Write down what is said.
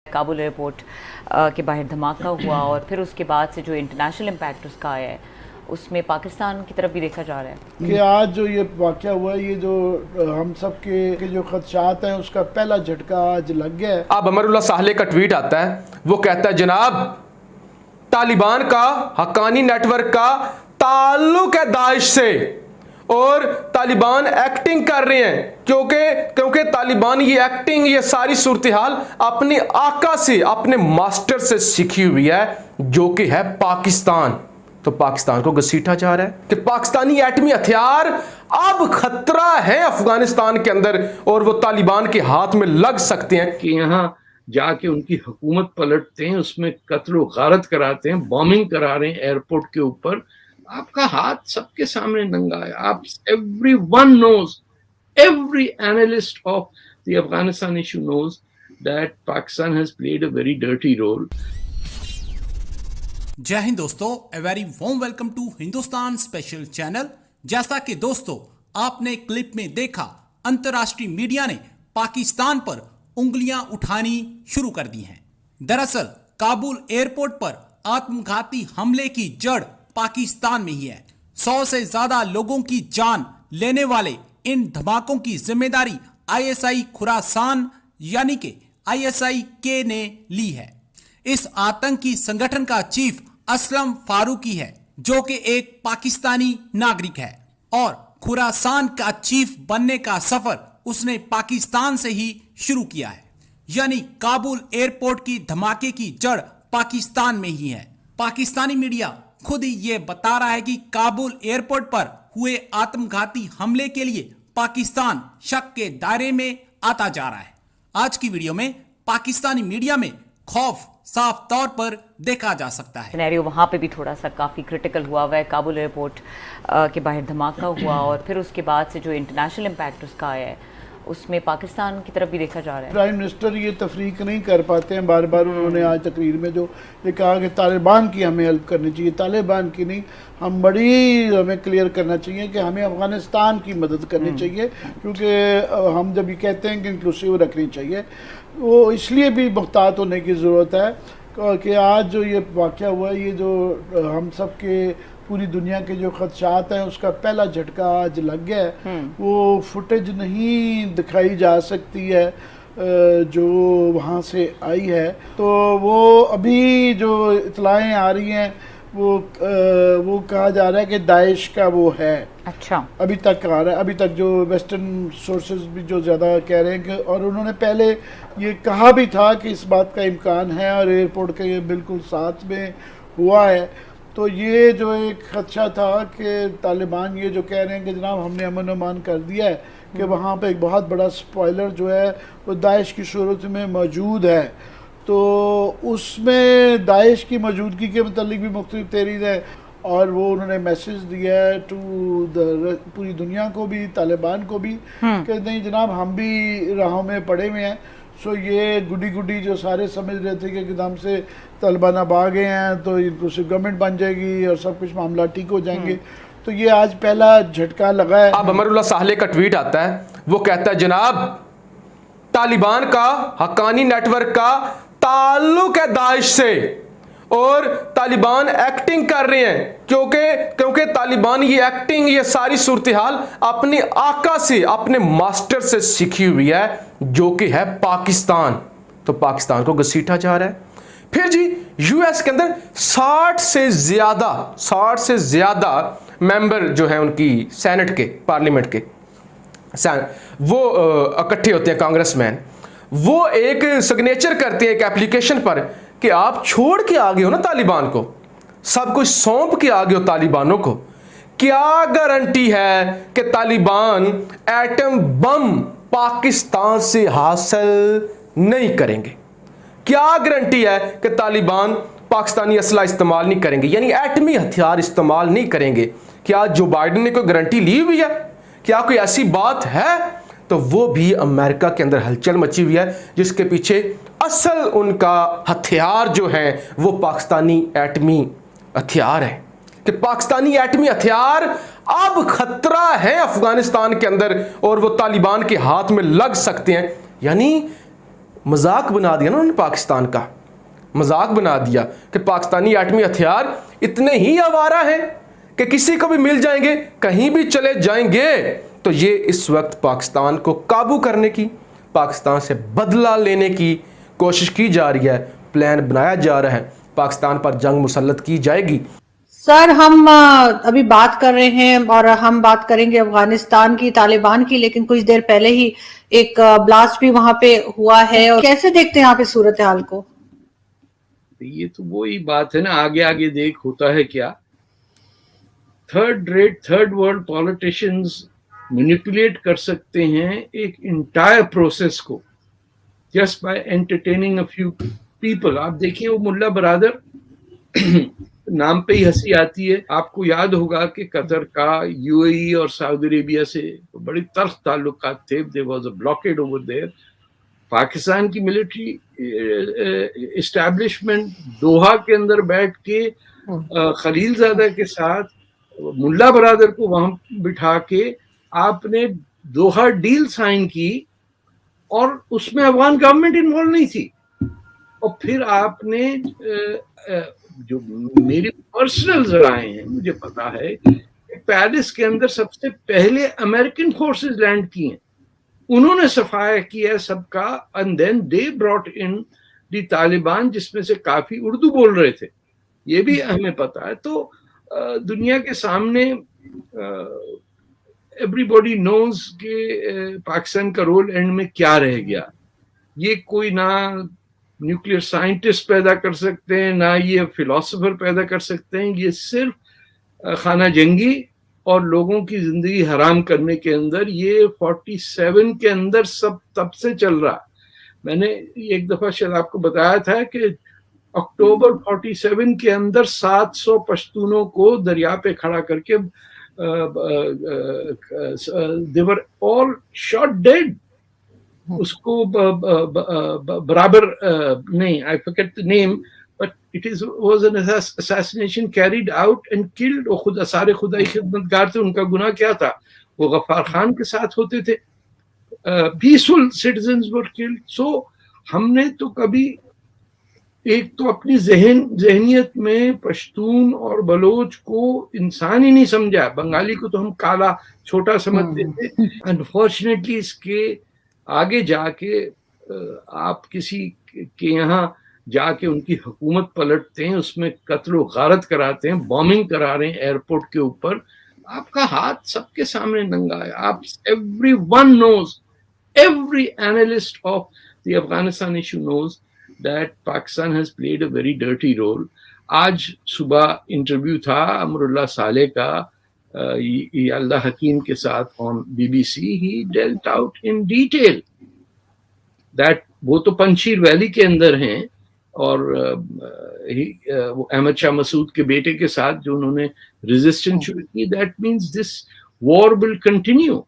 Kabul airport के बाहर धमाका हुआ और फिर उसके बाद से जो इंटरनेशनल इम्पैक्ट उसका आया है उसमें पाकिस्तान की तरफ भी देखा जा रहा है कि आज जो ये वाक़या हुआ है, ये जो हम सब के जो खदशात हैं उसका पहला झटका आज लग गया है। अब अमरुल्लाह साहले का ट्वीट आता है, वो कहता है जनाब तालिबान का हक्कानी नेटवर्क का ताल्लुक है दाइश से और तालिबान एक्टिंग कर रहे हैं क्योंकि तालिबान ये एक्टिंग, ये सारी सूरत हाल अपने आका से, अपने मास्टर से सीखी हुई है जो कि है पाकिस्तान। तो पाकिस्तान को घसीटा जा रहा है कि पाकिस्तानी एटमी हथियार अब खतरा है अफगानिस्तान के अंदर और वो तालिबान के हाथ में लग सकते हैं कि यहाँ जाके उनकी हुकूमत पलटते हैं, उसमें कत्ल गारत कराते हैं, बॉम्बिंग करा रहे हैं एयरपोर्ट के ऊपर। आपका हाथ सबके सामने नंगा है। आप everyone knows, every analyst of the Afghanistan issue knows that Pakistan has played a very dirty role. जय हिंद दोस्तों, a very warm welcome to Hindustan special channel. जैसा कि दोस्तों आपने क्लिप में देखा, अंतर्राष्ट्रीय मीडिया ने पाकिस्तान पर उंगलियां उठानी शुरू कर दी हैं। दरअसल काबुल एयरपोर्ट पर आत्मघाती हमले की जड़ पाकिस्तान में ही है। 100 से ज्यादा लोगों की जान लेने वाले इन धमाकों की जिम्मेदारी आईएसआई खुरासान यानी कि ISI-K ने ली है। इस आतंकी संगठन का चीफ असलम फारूकी है जो कि एक पाकिस्तानी नागरिक है और खुरासान का चीफ बनने का सफर उसने पाकिस्तान से ही शुरू किया है। यानी काबुल एयरपोर्ट की धमाके की जड़ पाकिस्तान में ही है। पाकिस्तानी मीडिया खुद ही ये बता रहा है कि काबुल एयरपोर्ट पर हुए आत्मघाती हमले के लिए पाकिस्तान शक के दायरे में आता जा रहा है। आज की वीडियो में पाकिस्तानी मीडिया में खौफ साफ तौर पर देखा जा सकता है। सिनेरियो वहाँ पे भी थोड़ा सा काफ़ी क्रिटिकल हुआ है। काबुल एयरपोर्ट के बाहर धमाका हुआ और फिर उसके बाद से जो इंटरनेशनल इम्पैक्ट उसका आया है उसमें पाकिस्तान की तरफ भी देखा जा रहा है। प्राइम मिनिस्टर ये तफरीक नहीं कर पाते हैं। बार बार उन्होंने आज तकरीर में जो ये कहा कि तालिबान की हमें हेल्प करनी चाहिए, तालिबान की नहीं, हमें क्लियर करना चाहिए कि हमें अफ़गानिस्तान की मदद करनी चाहिए, क्योंकि हम जब ये कहते हैं कि इंक्लूसिव रखनी चाहिए, वो इसलिए भी मुहतात होने की ज़रूरत है कि आज जो ये वाक़या हुआ है, ये जो हम सब के पूरी दुनिया के जो खदशात हैं उसका पहला झटका आज लग गया है। वो फुटेज नहीं दिखाई जा सकती है जो वहाँ से आई है, तो वो अभी जो इतलाएँ आ रही हैं वो कहा जा रहा है कि दाइश का वो है। अच्छा, अभी तक आ रहा है, अभी तक जो वेस्टर्न सोर्सेज भी जो ज़्यादा कह रहे हैं कि, और उन्होंने पहले ये कहा भी था कि इस बात का इम्कान है और एयरपोर्ट के ये बिल्कुल साथ में हुआ है। तो ये जो एक खदशा था कि तालिबान ये जो कह रहे हैं कि जनाब हमने अमन अमान कर दिया है कि वहाँ पे एक बहुत बड़ा स्पॉइलर जो है वो दाइश की सूरत में मौजूद है, तो उसमें दाइश की मौजूदगी के मतलब भी मुख्तलिफ तहरीर है और वो उन्होंने मैसेज दिया है टू पूरी दुनिया को भी, तालिबान को भी कि नहीं जनाब हम भी राहों में पड़े हुए हैं। सो ये गुडी जो सारे समझ रहे थे कि एकदम से तालिबान अब आ गए हैं तो इंक्लूसिव गवर्नमेंट बन जाएगी और सब कुछ मामला ठीक हो जाएंगे, तो ये आज पहला झटका लगा है। अब अमरुल्लाह साहले का ट्वीट आता है, वो कहता है जनाब तालिबान का हक्कानी नेटवर्क का ताल्लुक है दाइश से और तालिबान एक्टिंग कर रहे हैं क्योंकि तालिबान ये एक्टिंग, ये सारी सूरत हाल अपने आका से, अपने मास्टर से सीखी हुई है जो कि है पाकिस्तान। तो पाकिस्तान को घसीटा जा रहा है। फिर जी यूएस के अंदर 60 से ज्यादा मेंबर जो है उनकी सेनेट के, पार्लियामेंट के, वो इकट्ठे होते हैं, कांग्रेसमैन, वो एक सिग्नेचर करते हैं एक एप्लीकेशन पर कि आप छोड़ के आ गए हो ना तालिबान को, सब कुछ सौंप के आ गए हो तालिबानों को। क्या गारंटी है कि तालिबान एटम बम पाकिस्तान से हासिल नहीं करेंगे? क्या गारंटी है कि तालिबान पाकिस्तानी असला इस्तेमाल नहीं करेंगे, यानी एटमी हथियार इस्तेमाल नहीं करेंगे? क्या जो बाइडेन ने कोई गारंटी ली हुई है? क्या कोई ऐसी बात है? तो वो भी अमेरिका के अंदर हलचल मची हुई है, जिसके पीछे असल उनका हथियार जो है वो पाकिस्तानी एटमी हथियार है कि पाकिस्तानी एटमी हथियार अब खतरा है अफगानिस्तान के अंदर और वो तालिबान के हाथ में लग सकते हैं। यानी मजाक बना दिया ना उन्होंने पाकिस्तान का, मजाक बना दिया कि पाकिस्तानी एटमी हथियार इतने ही आवारा हैं कि किसी को भी मिल जाएंगे, कहीं भी चले जाएंगे। तो ये इस वक्त पाकिस्तान को काबू करने की, पाकिस्तान से बदला लेने की कोशिश की जा रही है, प्लान बनाया जा रहा है, पाकिस्तान पर जंग मुसल्लत की जाएगी। सर हम अभी बात कर रहे हैं और हम बात करेंगे अफगानिस्तान की, तालिबान की, लेकिन कुछ देर पहले ही एक ब्लास्ट भी वहां पे हुआ है, और कैसे देखते हैं यहाँ पे सूरत हाल को? ये तो वही बात है ना, आगे आगे देख होता है क्या। थर्ड वर्ल्ड पॉलिटिशियंस मैनिपुलेट कर सकते हैं एक इंटायर प्रोसेस को just by entertaining a few people. आप देखिए वो मुल्ला बरादर नाम पे ही हंसी आती है। आपको याद होगा कि कतर का यूएई और सऊदी अरेबिया से बड़ी तल्ख ताल्लुकात थे। There was a blockade over there. Pakistan की मिलिट्री एस्टैब्लिशमेंट दोहा के अंदर बैठ के खलीलजादा के साथ मुल्ला बरादर को वहां बिठा के आपने दोहा डील साइन की और उसमें अफगान गवर्नमेंट इन्वॉल्व नहीं थी। और फिर आपने जो मेरी पर्सनल राय है, मुझे पता है पेरिस के अंदर सबसे पहले अमेरिकन फोर्सेस लैंड किए हैं, उन्होंने सफाया किया सबका, and then they brought in the Taliban, जिसमें से काफी उर्दू बोल रहे थे, ये भी हमें पता है। तो दुनिया के सामने एवरीबॉडी नोज कि पाकिस्तान का रोल एंड में क्या रह गया। ये कोई ना न्यूक्लियर साइंटिस्ट पैदा कर सकते हैं, ना ये फिलोसोफर पैदा कर सकते हैं, ये सिर्फ खाना जंगी और लोगों की जिंदगी हराम करने के अंदर ये 47 के अंदर सब तब से चल रहा। मैंने एक दफा शायद आपको बताया था कि अक्टूबर 47 के अंदर 700 पश्तूनों को दरिया पे खड़ा करके दे वर ऑल शॉट डेड। उसको बराबर नहीं, I forget the name, but it was an assassination carried out and killed. वो खुद सारे खुदाई खिदमतगार थे, उनका गुनाह क्या था? वो गफ्फार खान के साथ होते थे। Peaceful citizens were killed. So हमने तो कभी एक तो अपनी जहनियत में पश्तून और बलोच को इंसान ही नहीं समझा। बंगाली को तो हम काला छोटा समझते थे। अनफॉर्चुनेटली इसके आगे जाके आप किसी के यहाँ जाके उनकी हुकूमत पलटते हैं, उसमें कत्ल व गारत कराते हैं, बॉम्बिंग करा रहे हैं एयरपोर्ट के ऊपर, आपका हाथ सबके सामने नंगा है। आप everyone knows, every analyst of the Afghanistan issue knows that Pakistan has played a very dirty role. आज सुबह इंटरव्यू था अमरुल्लाह साले का अल्लाह हकीम के साथ on BBC. He dealt out in detail that वो तो पंशीर वैली के अंदर हैं और वो अहमद शाह मसूद के बेटे के साथ जो उन्होंने रेजिस्टेंस शुरू की, that means this war will continue.